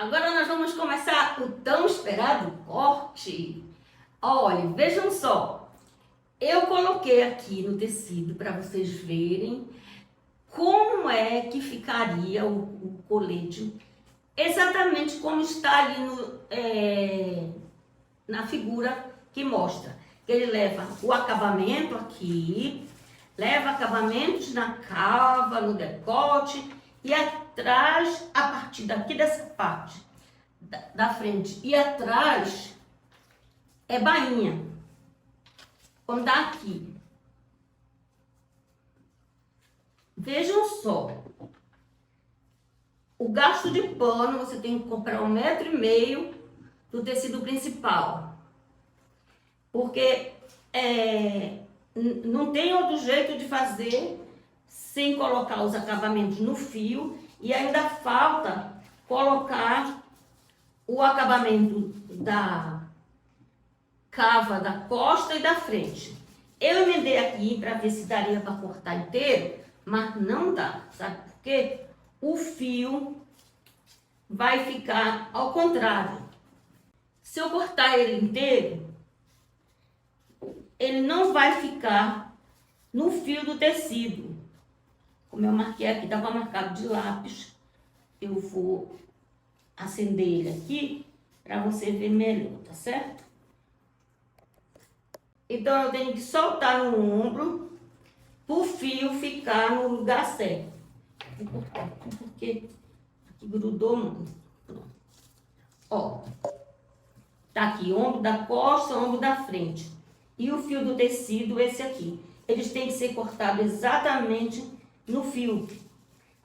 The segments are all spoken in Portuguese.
Agora nós vamos começar o tão esperado corte. Olha, vejam só. Eu coloquei aqui no tecido para vocês verem como é que ficaria o colete. Exatamente como está ali na figura que mostra. Que ele leva o acabamento aqui, leva acabamentos na cava, no decote e atrás, a partir daqui dessa parte da frente e atrás é bainha, como dá aqui. Vejam só, o gasto de pano, você tem que comprar 1,5 m do tecido principal, porque não tem outro jeito de fazer sem colocar os acabamentos no fio e ainda falta colocar o acabamento da cava da costa e da frente. Eu emendei aqui para ver se daria para cortar inteiro, mas não dá, sabe por quê? O fio vai ficar ao contrário. Se eu cortar ele inteiro, ele não vai ficar no fio do tecido. Como eu marquei aqui, estava marcado de lápis, eu vou acender ele aqui para você ver melhor, tá certo? Então eu tenho que soltar no ombro para o fio ficar no lugar certo. Vou cortar aqui porque aqui grudou muito. Pronto. Ó, tá aqui, ombro da costa, ombro da frente. E o fio do tecido, esse aqui. Eles têm que ser cortados exatamente no fio.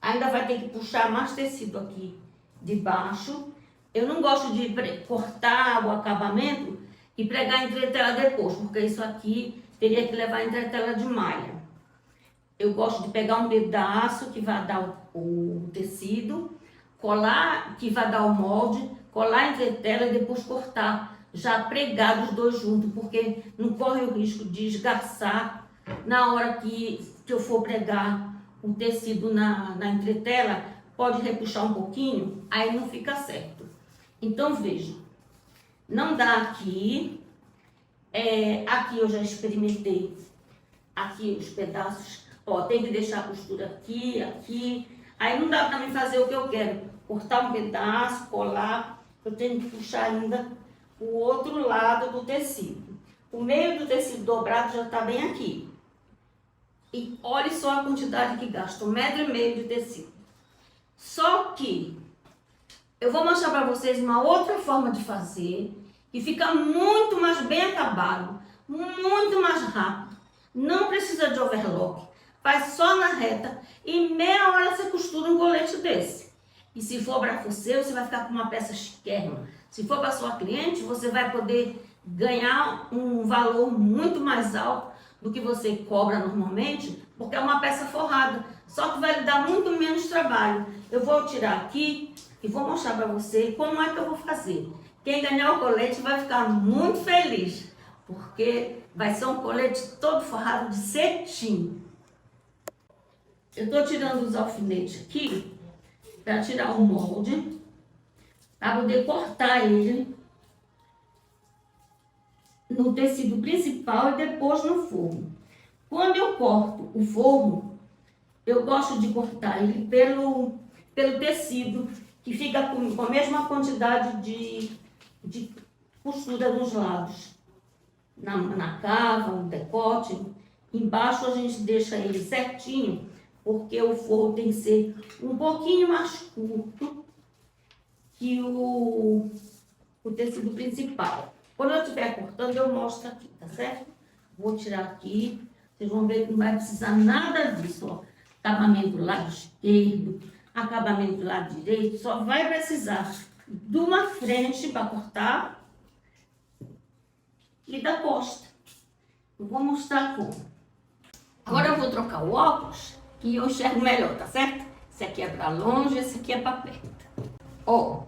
Ainda vai ter que puxar mais tecido aqui de baixo. Eu não gosto de cortar o acabamento e pregar a entretela depois, porque isso aqui teria que levar a entretela de malha. Eu gosto de pegar um pedaço que vai dar o tecido, colar, que vai dar o molde, colar a entretela e depois cortar, já pregar os dois juntos, porque não corre o risco de esgarçar na hora que eu for pregar o tecido na entretela, pode repuxar um pouquinho, aí não fica certo. Então, veja, não dá aqui, aqui eu já experimentei, aqui os pedaços, ó, tem que deixar a costura aqui, aqui, aí não dá para mim fazer o que eu quero, cortar um pedaço, colar, eu tenho que puxar ainda o outro lado do tecido. O meio do tecido dobrado já está bem aqui. E olhe só a quantidade que gasta, 1,5 m de tecido. Só que eu vou mostrar para vocês uma outra forma de fazer que fica muito mais bem acabado, muito mais rápido. Não precisa de overlock, faz só na reta e em meia hora você costura um colete desse. E se for para você, você vai ficar com uma peça chiquérrima. Se for para sua cliente, você vai poder ganhar um valor muito mais alto do que você cobra normalmente, porque é uma peça forrada, só que vai lhe dar muito menos trabalho. Eu vou tirar aqui e vou mostrar para você como é que eu vou fazer. Quem ganhar o colete vai ficar muito feliz, porque vai ser um colete todo forrado de cetim. Eu estou tirando os alfinetes aqui para tirar o molde, para poder cortar ele no tecido principal e depois no forro. Quando eu corto o forro, eu gosto de cortar ele pelo tecido, que fica com a mesma quantidade de costura nos lados. Na cava, no decote, embaixo a gente deixa ele certinho, porque o forro tem que ser um pouquinho mais curto que o tecido principal. Quando eu estiver cortando, eu mostro aqui, tá certo? Vou tirar aqui, vocês vão ver que não vai precisar nada disso, ó. Acabamento do lado esquerdo, acabamento do lado direito, só vai precisar de uma frente para cortar e da costa. Eu vou mostrar como. Agora eu vou trocar o óculos e eu enxergo melhor, tá certo? Esse aqui é para longe, esse aqui é para perto. Ó,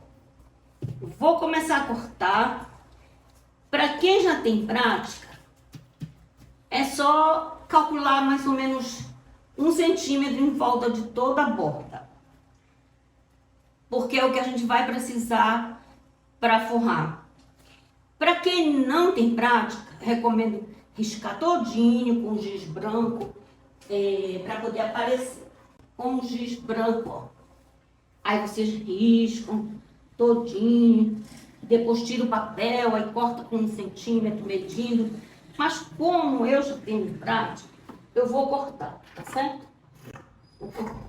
vou começar a cortar. Para quem já tem prática, é só calcular mais ou menos 1 cm em volta de toda a borda. 1 cm porque é o que a gente vai precisar para forrar. Para quem não tem prática, recomendo riscar todinho com giz branco, para poder aparecer com giz branco, ó. Aí vocês riscam todinho, depois tira o papel, aí corta com 1 centímetro, medindo. Mas como eu já tenho prática, eu vou cortar, tá certo? Vou cortar.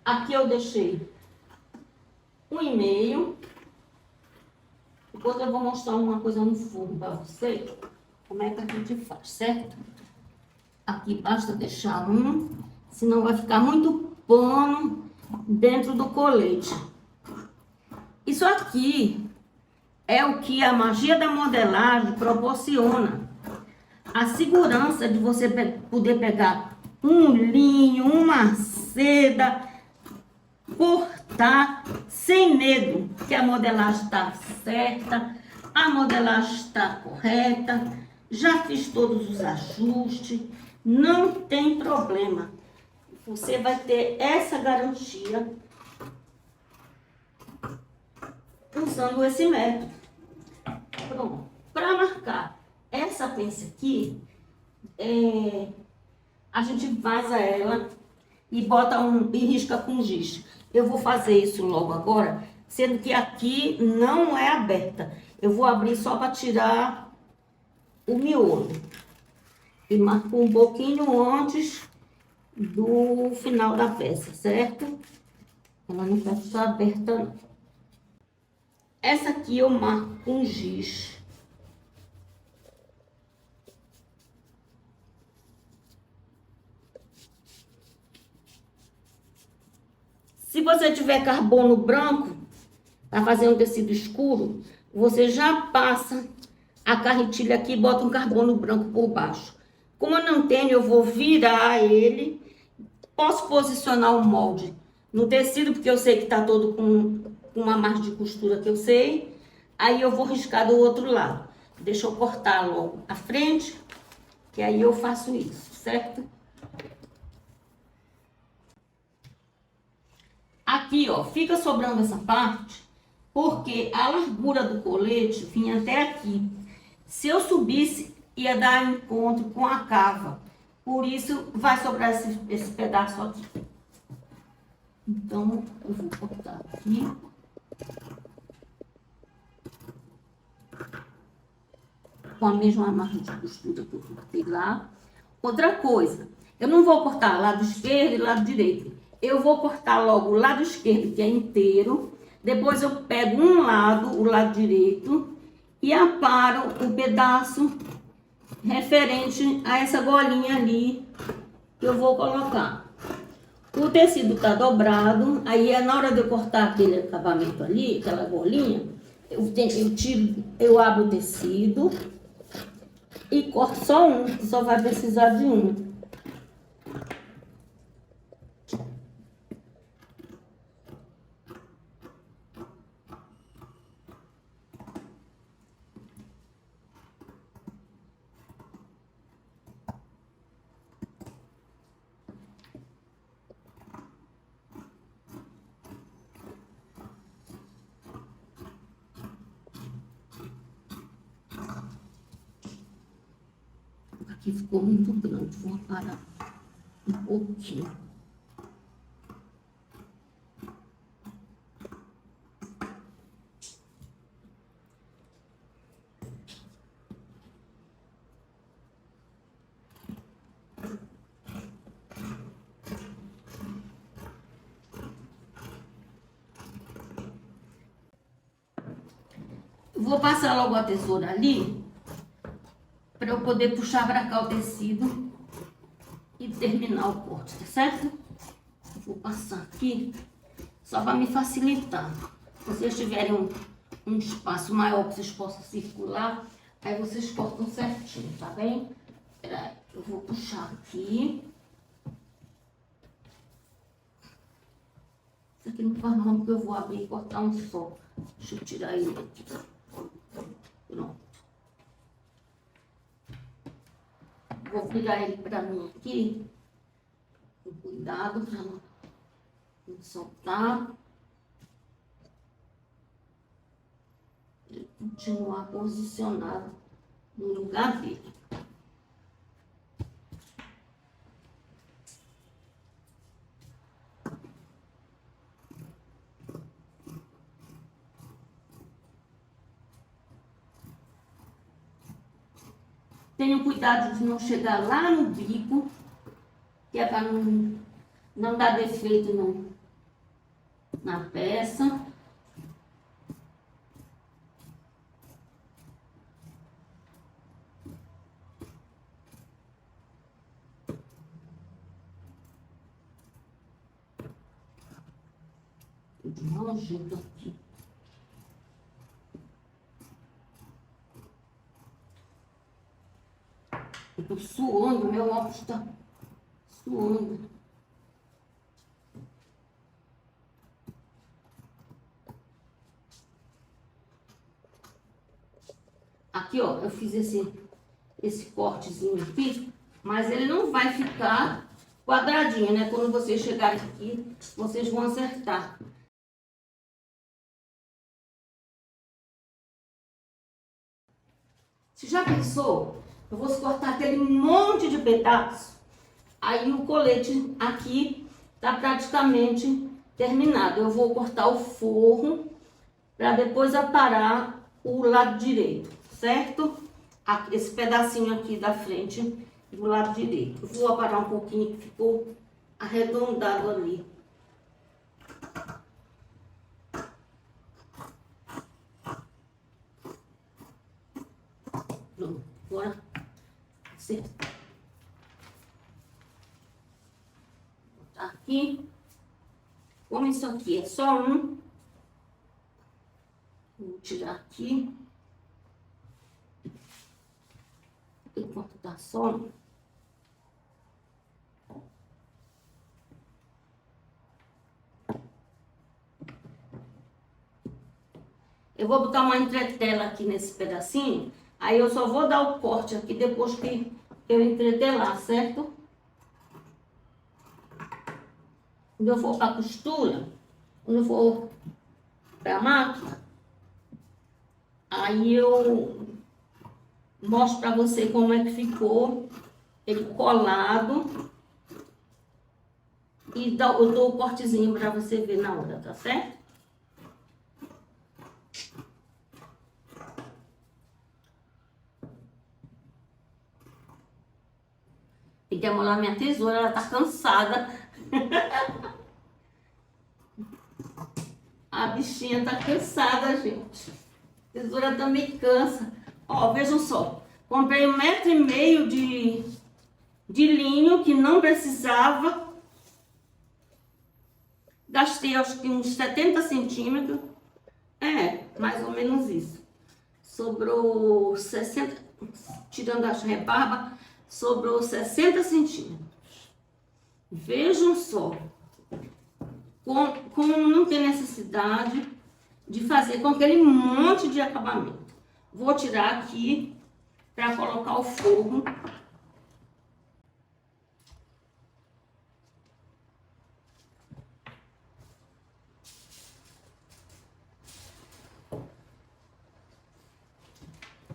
Aqui eu deixei 1,5. Depois eu vou mostrar uma coisa no fundo para vocês, como é que a gente faz, certo? Aqui basta deixar senão vai ficar muito pano dentro do colete. Isso aqui é o que a magia da modelagem proporciona. A segurança de você poder pegar um linho, uma seda, cortar sem medo que a modelagem está certa, a modelagem está correta, já fiz todos os ajustes, não tem problema. Você vai ter essa garantia usando esse método. Pronto. Para marcar essa pence aqui, a gente vaza ela e bota e risca com giz. Eu vou fazer isso logo agora, sendo que aqui não é aberta. Eu vou abrir só para tirar o miolo. E marco um pouquinho antes do final da peça, certo? Ela não vai ficar aberta, não. Essa aqui eu marco com giz. Se você tiver carbono branco, para fazer um tecido escuro, você já passa a carretilha aqui e bota um carbono branco por baixo. Como eu não tenho, eu vou virar ele. Posso posicionar o molde no tecido, porque eu sei que está todo com uma margem de costura que eu sei. Aí eu vou riscar do outro lado. Deixa eu cortar logo a frente, que aí eu faço isso, certo? Aqui, ó, fica sobrando essa parte, porque a largura do colete vinha até aqui. Se eu subisse, ia dar encontro com a cava. Por isso, vai sobrar esse pedaço aqui. Então, eu vou cortar aqui. Com a mesma margem de costura que eu cortei lá. Outra coisa, eu não vou cortar lado esquerdo e lado direito. Eu vou cortar logo o lado esquerdo, que é inteiro. Depois eu pego um lado, o lado direito, e aparo o pedaço referente a essa golinha ali que eu vou colocar. O tecido tá dobrado, aí é na hora de eu cortar aquele acabamento ali, aquela golinha, eu abro o tecido e corto só um, que só vai precisar de um. Aqui ficou muito grande, vou parar um pouquinho. Vou passar logo a tesoura ali, para eu poder puxar para cá o tecido e terminar o corte, tá certo? Vou passar aqui, só para me facilitar. Se vocês tiverem um espaço maior que vocês possam circular, aí vocês cortam certinho, tá bem? Peraí, eu vou puxar aqui. Isso aqui não faz mal, porque eu vou abrir e cortar um só. Deixa eu tirar ele aqui. Pronto. Vou virar ele pra mim aqui. Cuidado para não soltar. Ele continuar posicionado no lugar dele. Tenha cuidado de não chegar lá no bico, que é para não dar defeito na peça. De um jeito aqui. Eu tô suando, meu óculos está suando. Aqui, ó, eu fiz esse cortezinho aqui, mas ele não vai ficar quadradinho, né? Quando vocês chegarem aqui, vocês vão acertar. Você já pensou? Eu vou cortar aquele monte de pedaços. Aí o colete aqui tá praticamente terminado. Eu vou cortar o forro para depois aparar o lado direito, certo? Esse pedacinho aqui da frente do lado direito. Eu vou aparar um pouquinho que ficou arredondado ali. Pronto, agora acertar. Aqui, como isso aqui é só um, vou tirar aqui. Tem que cortar só um. Eu vou botar uma entretela aqui nesse pedacinho, aí eu só vou dar o corte aqui depois que eu entretelar, certo? Quando eu for para costura, quando eu for para a máquina, aí eu mostro para você como é que ficou ele colado e eu dou o cortezinho para você ver na hora, tá certo? Tem que amolar minha tesoura, ela tá cansada. A bichinha tá cansada, gente. A tesoura também cansa. Ó, vejam só. Comprei 1,5 metro de linho que não precisava. Gastei acho que uns 70 centímetros. É, mais ou menos isso. Sobrou 60, tirando as rebarbas, sobrou 60 centímetros. Vejam só. Como não tem necessidade de fazer com aquele monte de acabamento. Vou tirar aqui para colocar o forro.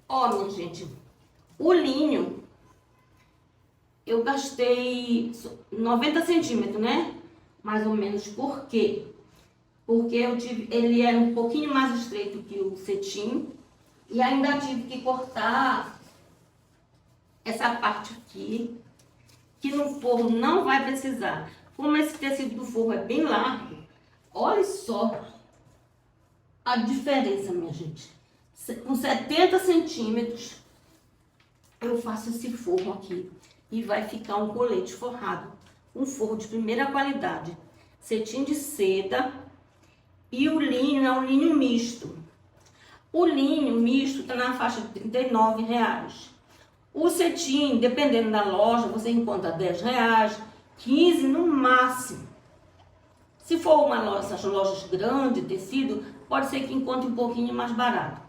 Ó, minha gente, o linho eu gastei 90 centímetros, né? Mais ou menos. Por quê? Porque ele era um pouquinho mais estreito que o cetim. E ainda tive que cortar essa parte aqui, que no forro não vai precisar. Como esse tecido do forro é bem largo, olha só a diferença, minha gente. Com 70 centímetros, eu faço esse forro aqui. E vai ficar um colete forrado. Um forro de primeira qualidade. Cetim de seda. E o linho é um linho misto. O linho misto está na faixa de R$39. O cetim, dependendo da loja, você encontra R$10, 15 no máximo. Se for uma loja, essas lojas grandes de tecido, pode ser que encontre um pouquinho mais barato.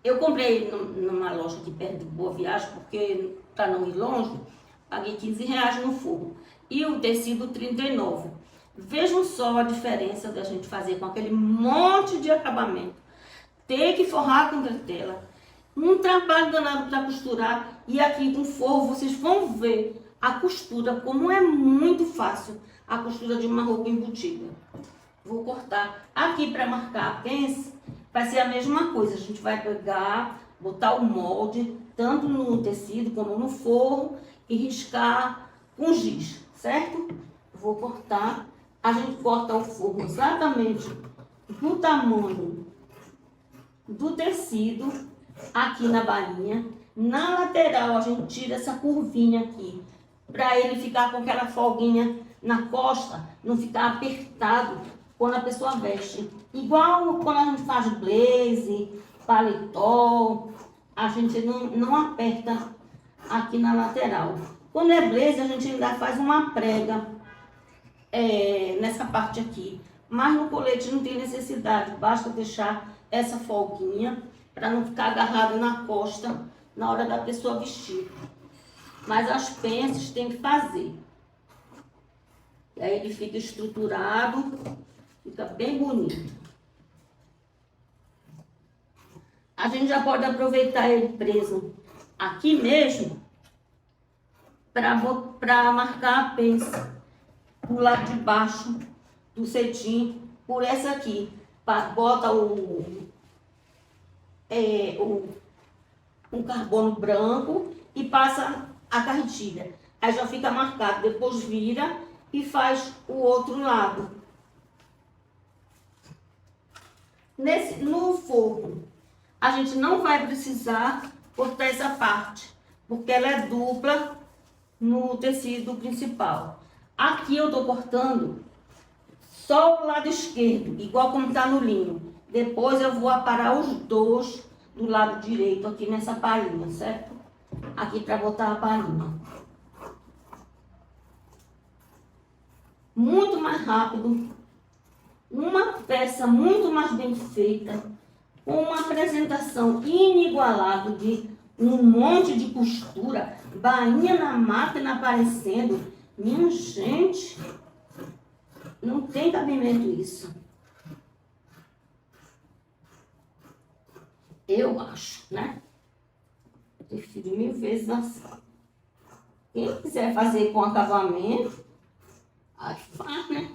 Eu comprei numa loja aqui perto de Boa Viagem, porque para não ir longe, paguei R$15 no forro. e o tecido 39. Vejam só a diferença da gente fazer com aquele monte de acabamento. Ter que forrar com tela. Um trabalho danado para costurar. E aqui com forro vocês vão ver a costura, como é muito fácil a costura de uma roupa embutida. Vou cortar aqui para marcar a pence. Vai ser a mesma coisa. A gente vai pegar, botar o molde, tanto no tecido como no forro, e riscar com giz, certo? Vou cortar. A gente corta o forro exatamente do tamanho do tecido aqui na bainha. Na lateral a gente tira essa curvinha aqui, para ele ficar com aquela folguinha na costa, não ficar apertado quando a pessoa veste. Igual quando a gente faz blazer, paletó, a gente não aperta aqui na lateral. Quando é blazer, a gente ainda faz uma prega nessa parte aqui. Mas no colete não tem necessidade, basta deixar essa folguinha para não ficar agarrado na costa na hora da pessoa vestir. Mas as pences tem que fazer. E aí ele fica estruturado, fica bem bonito. A gente já pode aproveitar ele preso aqui mesmo para marcar a pence do lado de baixo do cetim, por essa aqui. Bota um carbono branco e passa a carretilha. Aí já fica marcado, depois vira e faz o outro lado. No forro, a gente não vai precisar cortar essa parte, porque ela é dupla no tecido principal. Aqui eu tô cortando só o lado esquerdo, igual como tá no linho. Depois eu vou aparar os dois do lado direito aqui nessa palhinha, certo? Aqui para botar a palhinha. Muito mais rápido. Uma peça muito mais bem feita. Com uma apresentação inigualável de um monte de costura. Bainha na máquina aparecendo. Minha gente, não tem cabimento isso. Eu acho, né? Prefiro 1000 vezes assim. Quem quiser fazer com acabamento, aí faz, né?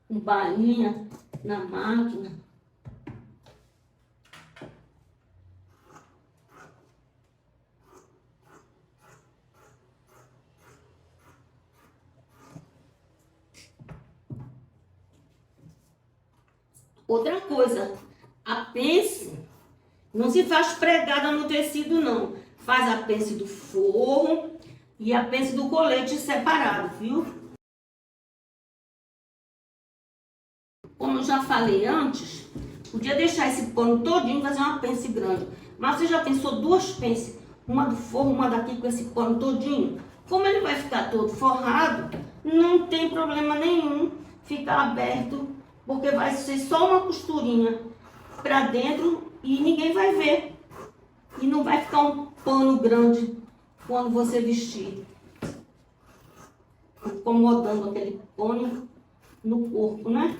Com bainha na máquina. Outra coisa, a pence não se faz pregada no tecido, não. Faz a pence do forro e a pence do colete separado, viu? Como eu já falei antes, podia deixar esse pano todinho e fazer uma pence grande. Mas você já pensou duas pences, uma do forro, uma daqui com esse pano todinho? Como ele vai ficar todo forrado, não tem problema nenhum ficar aberto, porque vai ser só uma costurinha pra dentro e ninguém vai ver. E não vai ficar um pano grande quando você vestir, incomodando aquele pano no corpo, né?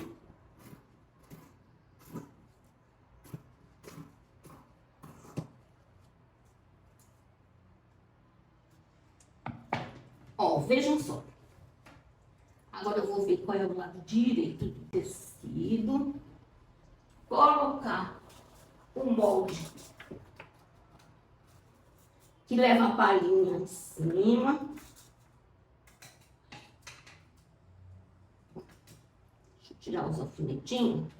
Ó, vejam só. Agora eu vou ver qual é o lado direito do tecido. Colocar o molde que leva a palhinha em cima. Deixa eu tirar os alfinetinhos.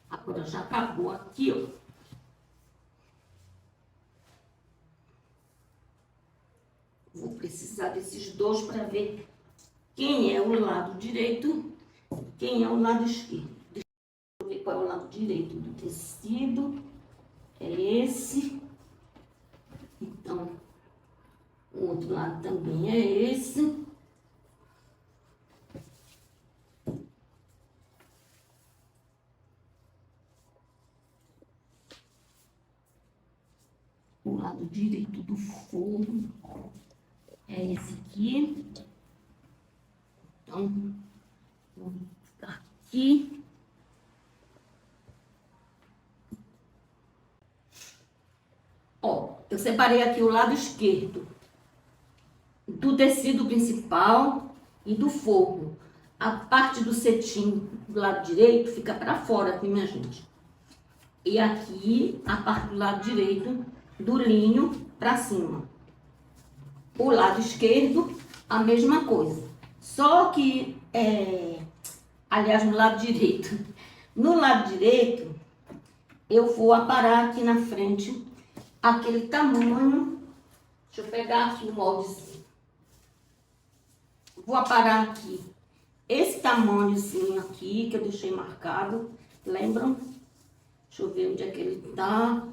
Agora já acabou aqui, ó. Vou precisar desses dois para ver quem é o lado direito e quem é o lado esquerdo. Deixa eu ver qual é o lado direito do tecido. É esse. Então, O outro lado também é esse. O lado direito do forro é esse aqui. Então, vou ficar aqui. Ó, eu separei aqui o lado esquerdo do tecido principal e do forro. A parte do cetim do lado direito fica para fora aqui, minha gente. E aqui a parte do lado direito do linho para cima. O lado esquerdo, a mesma coisa. Só que, aliás, no lado direito. No lado direito, eu vou aparar aqui na frente aquele tamanho. Deixa eu pegar aqui o moldezinho. Vou aparar aqui esse tamanhozinho aqui que eu deixei marcado. Lembram? Deixa eu ver onde é que ele tá.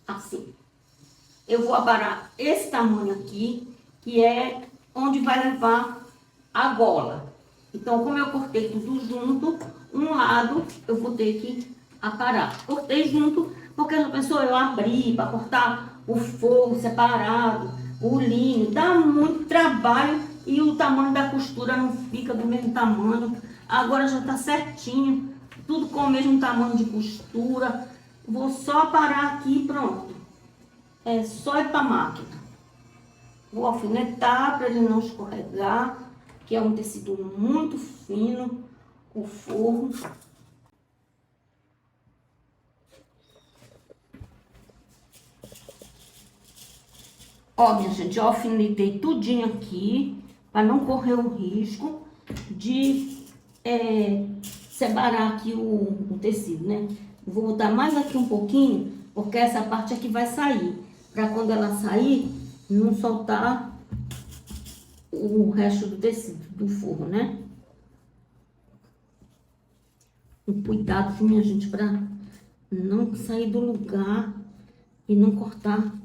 Assim. Eu vou aparar esse tamanho aqui, que é onde vai levar a gola. Então, como eu cortei tudo junto, um lado eu vou ter que aparar. Cortei junto, porque já pensou eu abrir para cortar o forro separado, o linho, dá muito trabalho e o tamanho da costura não fica do mesmo tamanho. Agora já tá certinho, tudo com o mesmo tamanho de costura. Vou só aparar aqui e pronto. É só ir para a máquina. Vou alfinetar para ele não escorregar, que é um tecido muito fino, o forro. Ó, minha gente, eu alfinetei tudinho aqui, para não correr o risco de separar aqui o tecido, né? Vou botar mais aqui um pouquinho, porque essa parte aqui vai sair. Para quando ela sair, não soltar o resto do tecido, do forro, né? Um cuidado, minha gente, para não sair do lugar e não cortar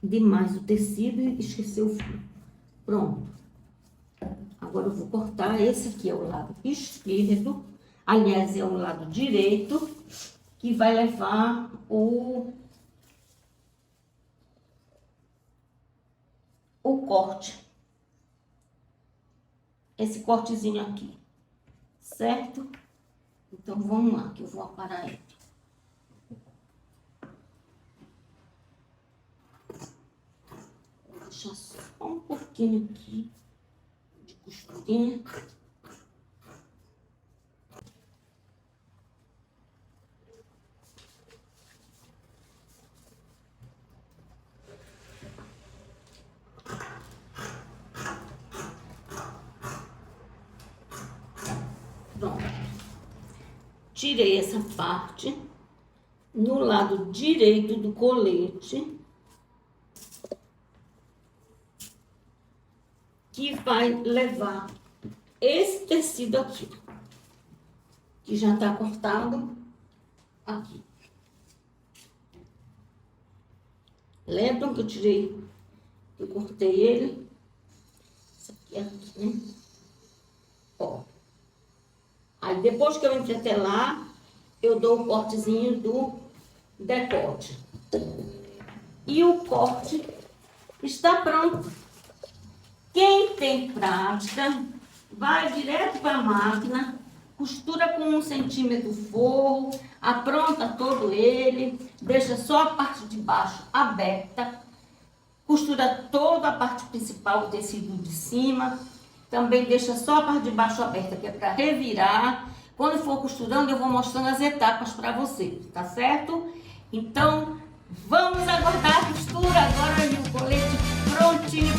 demais o tecido e esquecer o fio. Pronto. Agora eu vou cortar, esse aqui é o lado esquerdo, aliás, é o lado direito, que vai levar o corte. Esse cortezinho aqui, certo? Então, vamos lá, que eu vou aparar ele. Vou deixar só um pouquinho aqui de costurinha. Pronto. Tirei essa parte no lado direito do colete, que vai levar esse tecido aqui, que já tá cortado aqui. Lembram que eu tirei, eu cortei ele? Isso aqui, né? Ó. Aí, depois que eu entretelar, eu dou o cortezinho do decote. E o corte está pronto. Quem tem prática, vai direto para a máquina, costura com 1 centímetro o forro, apronta todo ele, deixa só a parte de baixo aberta, costura toda a parte principal do tecido de cima, também deixa só a parte de baixo aberta, que é para revirar. Quando for costurando, eu vou mostrando as etapas para vocês, tá certo? Então, vamos aguardar a costura agora e o colete prontinho.